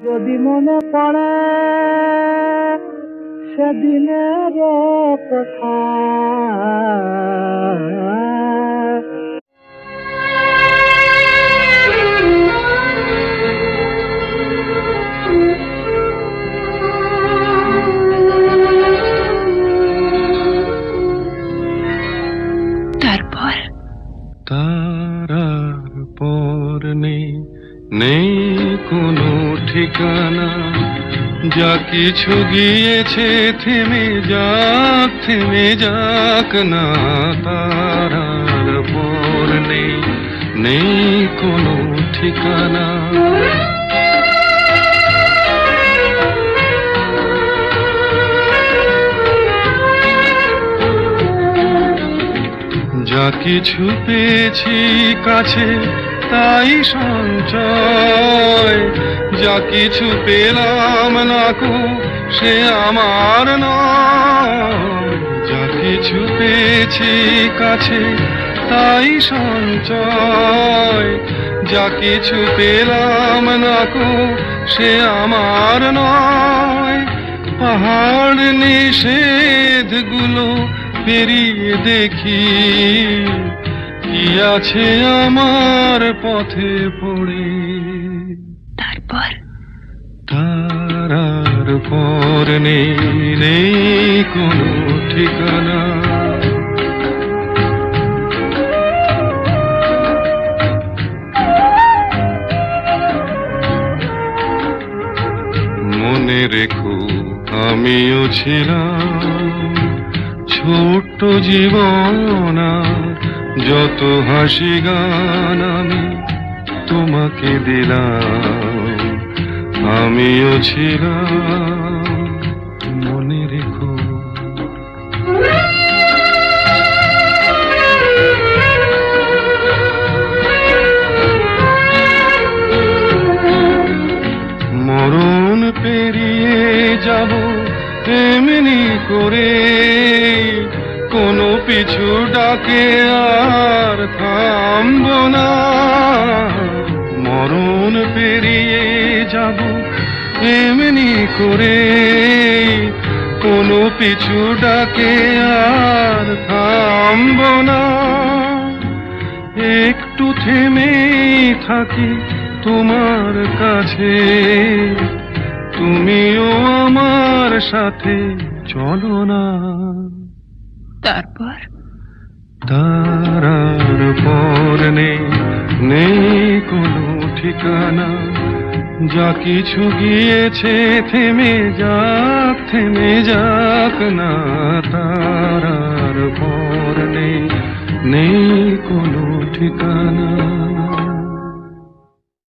যদি মনে পড়ে সেদিনের কথা, তারপর তারার পর নেই নেই কোনো ঠিকানা, যা কিছু গিয়েছে থেমে যাক না। তারার পর নেই নেই কোনো ঠিকানা। যা কিছু পেয়েছি কাছে তাই সঞ্চয়, যা কিছু পেলাম না কো সে আমার নয়। যা কিছু পেয়েছি কাছে তাই সঞ্চয়, যা কিছু পেলাম না কো সে আমার নয়। পাহাড় নিষেধগুলো পেরিয়ে দেখি কি আছে আমার পথে পড়ে। তারপর তারার পর নেই নেই কোনো ঠিকানা। মনে রেখো আমিও ছিলাম ছোট্ট জীবন, যত হাসি গান আমি তোমাকে দিলাম। আমিও ছিলাম, মনে রেখো। মরণ পেরিয়ে যাব এমনি করে, কোনো পিছু ডাকে আর থামবো না। মরণ পেরিয়ে যাব এমনি করে, কোনো পিছু ডাকে আর থামবো না। একটু থেমে থাকি তোমার কাছে, তুমিও আমার সাথে চলো না। তারপর তারার পর নেই নেই কোনো ঠিকানা, যা কিছু গিয়েছে থেমে যাক না। তারার পর নেই নেই কোনো ঠিকানা।